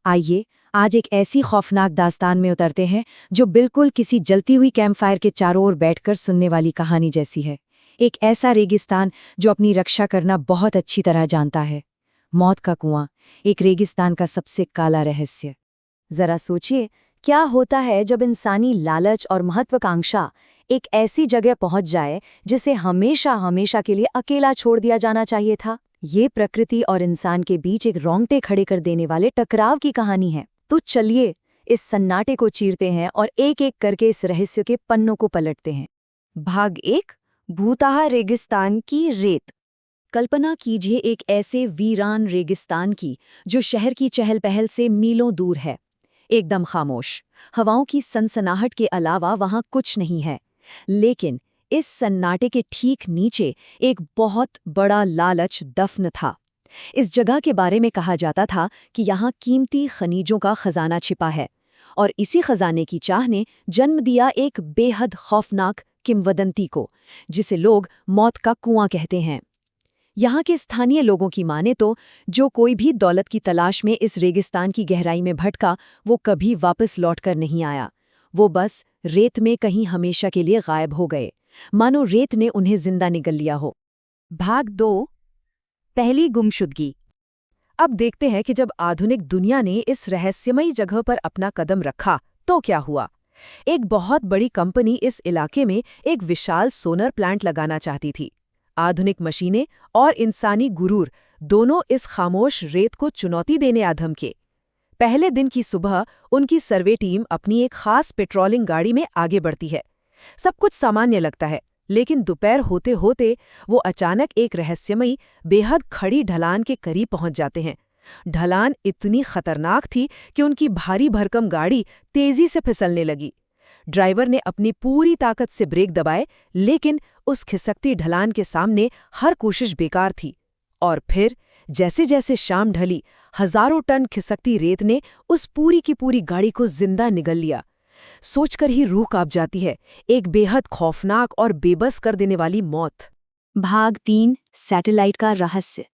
आइए आज एक ऐसी खौफनाक दास्तान में उतरते हैं जो बिल्कुल किसी जलती हुई कैंपफायर के चारों ओर बैठकर सुनने वाली कहानी जैसी है। एक ऐसा रेगिस्तान जो अपनी रक्षा करना बहुत अच्छी तरह जानता है। मौत का कुआं, एक रेगिस्तान का सबसे काला रहस्य। जरा सोचिए, क्या होता है जब इंसानी लालच और महत्वाकांक्षा एक ऐसी जगह पहुंच जाए जिसे हमेशा हमेशा के लिए अकेला छोड़ दिया जाना चाहिए था। ये प्रकृति और इंसान के बीच एक रोंगटे खड़े कर देने वाले टकराव की कहानी है। तो चलिए इस सन्नाटे को चीरते हैं और एक एक करके इस रहस्य के पन्नों को पलटते हैं। भाग 1, भूताहा रेगिस्तान की रेत। कल्पना कीजिए एक ऐसे वीरान रेगिस्तान की जो शहर की चहल पहल से मीलों दूर है। एकदम खामोश, हवाओं की सनसनाहट के अलावा वहां कुछ नहीं है। लेकिन इस सन्नाटे के ठीक नीचे एक बहुत बड़ा लालच दफन था। इस जगह के बारे में कहा जाता था कि यहाँ कीमती खनिजों का खजाना छिपा है, और इसी खजाने की चाह ने जन्म दिया एक बेहद खौफनाक किंवदंती को, जिसे लोग मौत का कुआं कहते हैं। यहाँ के स्थानीय लोगों की माने तो जो कोई भी दौलत की तलाश में इस रेगिस्तान की गहराई में भटका, वो कभी वापस लौटकर नहीं आया। वो बस रेत में कहीं हमेशा के लिए गायब हो गए, मानो रेत ने उन्हें जिंदा निगल लिया हो। भाग 2, पहली गुमशुदगी। अब देखते हैं कि जब आधुनिक दुनिया ने इस रहस्यमयी जगह पर अपना कदम रखा तो क्या हुआ। एक बहुत बड़ी कंपनी इस इलाके में एक विशाल सोलर प्लांट लगाना चाहती थी। आधुनिक मशीनें और इंसानी गुरूर दोनों इस खामोश रेत को चुनौती देने आधम के। पहले दिन की सुबह उनकी सर्वे टीम अपनी एक खास पेट्रोलिंग गाड़ी में आगे बढ़ती है। सब कुछ सामान्य लगता है, लेकिन दोपहर होते होते वो अचानक एक रहस्यमयी बेहद खड़ी ढलान के करीब पहुंच जाते हैं। ढलान इतनी खतरनाक थी कि उनकी भारी भरकम गाड़ी तेजी से फिसलने लगी। ड्राइवर ने अपनी पूरी ताकत से ब्रेक दबाए, लेकिन उस खिसकती ढलान के सामने हर कोशिश बेकार थी। और फिर जैसे जैसे शाम ढली, हजारों टन खिसकती रेत ने उस पूरी की पूरी गाड़ी को जिंदा निगल लिया। सोचकर ही रूह कांप जाती है, एक बेहद खौफनाक और बेबस कर देने वाली मौत। भाग 3, सैटेलाइट का रहस्य।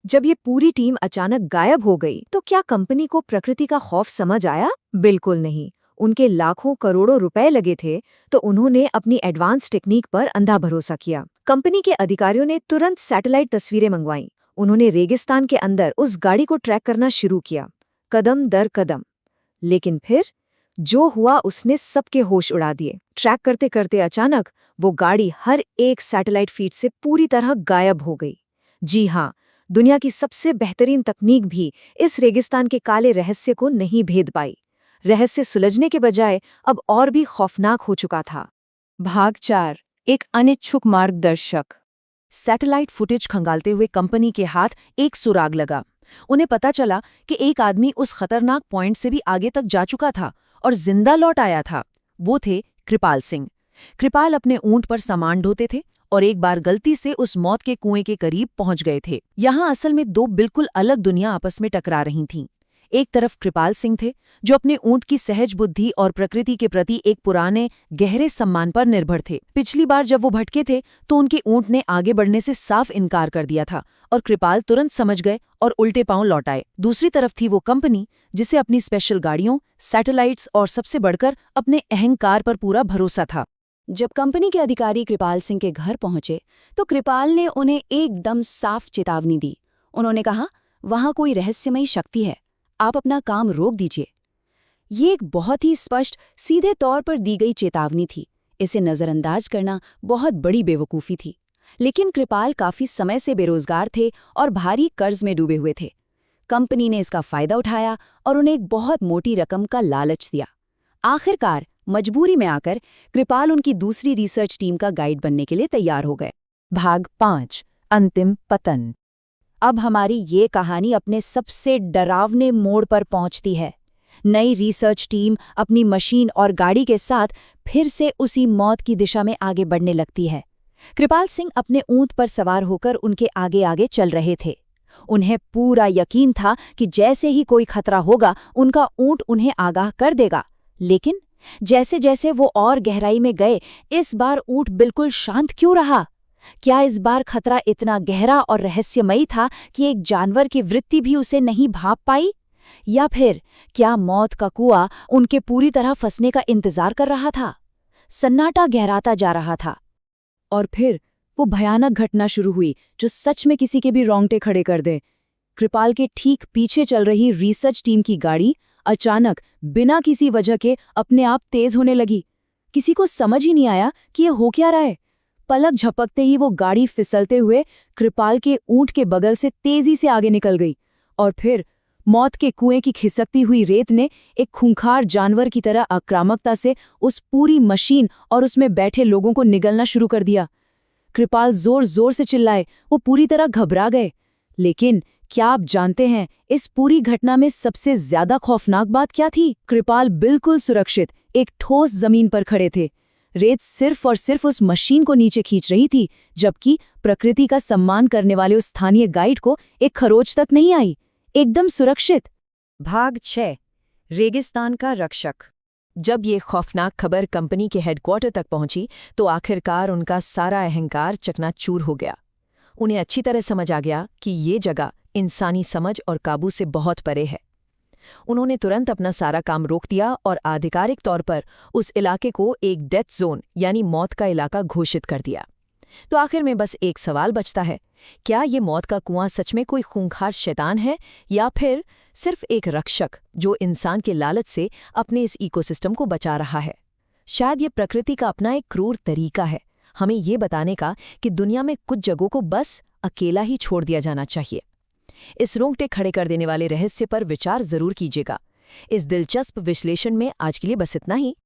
जब ये पूरी टीम अचानक गायब हो गई तो क्या कंपनी को प्रकृति का खौफ समझ आया? बिल्कुल नहीं। उनके लाखों करोड़ों रुपए लगे थे, तो उन्होंने अपनी एडवांस टेक्निक पर अंधा भरोसा किया। कंपनी के अधिकारियों ने तुरंत सैटेलाइट तस्वीरें मंगवाईं। उन्होंने रेगिस्तान के अंदर उस गाड़ी को ट्रैक करना शुरू किया, कदम दर कदम। लेकिन फिर जो हुआ उसने सबके होश उड़ा दिए। ट्रैक करते करते अचानक वो गाड़ी हर एक सैटेलाइट फीड से पूरी तरह गायब हो गई। जी हाँ, दुनिया की सबसे बेहतरीन तकनीक भी इस रेगिस्तान के काले रहस्य को नहीं भेद पाई। रहस्य सुलझने के बजाय अब और भी खौफनाक हो चुका था। भाग 4, एक अनिच्छुक मार्गदर्शक। सैटेलाइट फुटेज खंगालते हुए कंपनी के हाथ एक सुराग लगा। उन्हें पता चला कि एक आदमी उस खतरनाक पॉइंट से भी आगे तक जा चुका था और जिंदा लौट आया था। वो थे कृपाल सिंह। कृपाल अपने ऊंट पर सामान ढोते थे और एक बार गलती से उस मौत के कुएं के करीब पहुंच गए थे। यहाँ असल में दो बिल्कुल अलग दुनिया आपस में टकरा रही थीं। एक तरफ कृपाल सिंह थे, जो अपने ऊंट की सहज बुद्धि और प्रकृति के प्रति एक पुराने गहरे सम्मान पर निर्भर थे। पिछली बार जब वो भटके थे तो उनके ऊंट ने आगे बढ़ने से साफ इनकार कर दिया था और कृपाल तुरंत समझ गए और उल्टे पांव लौट आए। दूसरी तरफ थी वो कंपनी जिसे अपनी स्पेशल गाड़ियों, सैटेलाइट्स और सबसे बढ़कर अपने अहंकार पर पूरा भरोसा था। जब कंपनी के अधिकारी कृपाल सिंह के घर पहुंचे तो कृपाल ने उन्हें एकदम साफ चेतावनी दी। उन्होंने कहा, वहां कोई रहस्यमयी शक्ति है, आप अपना काम रोक दीजिए। ये एक बहुत ही स्पष्ट, सीधे तौर पर दी गई चेतावनी थी। इसे नजरअंदाज करना बहुत बड़ी बेवकूफ़ी थी। लेकिन कृपाल काफी समय से बेरोजगार थे और भारी कर्ज में डूबे हुए थे। कंपनी ने इसका फायदा उठाया और उन्हें एक बहुत मोटी रकम का लालच दिया। आखिरकार मजबूरी में आकर कृपाल उनकी दूसरी रिसर्च टीम का गाइड बनने के लिए तैयार हो गए। भाग 5, अंतिम पतन। अब हमारी ये कहानी अपने सबसे डरावने मोड़ पर पहुंचती है। नई रिसर्च टीम अपनी मशीन और गाड़ी के साथ फिर से उसी मौत की दिशा में आगे बढ़ने लगती है। कृपाल सिंह अपने ऊंट पर सवार होकर उनके आगे आगे चल रहे थे। उन्हें पूरा यकीन था कि जैसे ही कोई खतरा होगा उनका ऊंट उन्हें आगाह कर देगा। लेकिन जैसे जैसे वो और गहराई में गए, इस बार ऊंट बिल्कुल शांत क्यों रहा? क्या इस बार खतरा इतना गहरा और रहस्यमयी था कि एक जानवर की वृत्ति भी उसे नहीं भांप पाई? या फिर क्या मौत का कुआं उनके पूरी तरह फंसने का इंतजार कर रहा था? सन्नाटा गहराता जा रहा था। और फिर वो भयानक घटना शुरू हुई जो सच में किसी के भी रोंगटे खड़े कर दे। कृपाल के ठीक पीछे चल रही रिसर्च टीम की गाड़ी अचानक बिना किसी वजह के अपने आप तेज होने लगी। किसी को समझ ही नहीं आया कि ये हो क्या रहा है। पलक झपकते ही वो गाड़ी फिसलते हुए कृपाल के ऊंट के बगल से तेजी से आगे निकल गई और फिर मौत के कुएं की खिसकती हुई रेत ने एक खूंखार जानवर की तरह आक्रामकता से उस पूरी मशीन और उसमें बैठे लोगों को निगलना शुरू कर दिया। कृपाल जोर जोर से चिल्लाए, वो पूरी तरह घबरा गए। लेकिन क्या आप जानते हैं इस पूरी घटना में सबसे ज्यादा खौफनाक बात क्या थी? कृपाल बिल्कुल सुरक्षित एक ठोस जमीन पर खड़े थे। रेत सिर्फ और सिर्फ उस मशीन को नीचे खींच रही थी, जबकि प्रकृति का सम्मान करने वाले उस स्थानीय गाइड को एक खरोच तक नहीं आई। एकदम सुरक्षित। भाग 6 रेगिस्तान का रक्षक। जब ये खौफनाक खबर कंपनी के हेडक्वार्टर तक पहुंची तो आखिरकार उनका सारा अहंकार चकनाचूर हो गया। उन्हें अच्छी तरह समझ आ गया कि ये जगह इंसानी समझ और काबू से बहुत परे है। उन्होंने तुरंत अपना सारा काम रोक दिया और आधिकारिक तौर पर उस इलाके को एक डेथ जोन यानी मौत का इलाका घोषित कर दिया। तो आखिर में बस एक सवाल बचता है, क्या ये मौत का कुआं सच में कोई खूंखार शैतान है या फिर सिर्फ एक रक्षक जो इंसान के लालच से अपने इस इकोसिस्टम को बचा रहा है? शायद ये प्रकृति का अपना एक क्रूर तरीका है हमें ये बताने का कि दुनिया में कुछ जगहों को बस अकेला ही छोड़ दिया जाना चाहिए। इस रोंगटे खड़े कर देने वाले रहस्य पर विचार जरूर कीजिएगा। इस दिलचस्प विश्लेषण में आज के लिए बस इतना ही।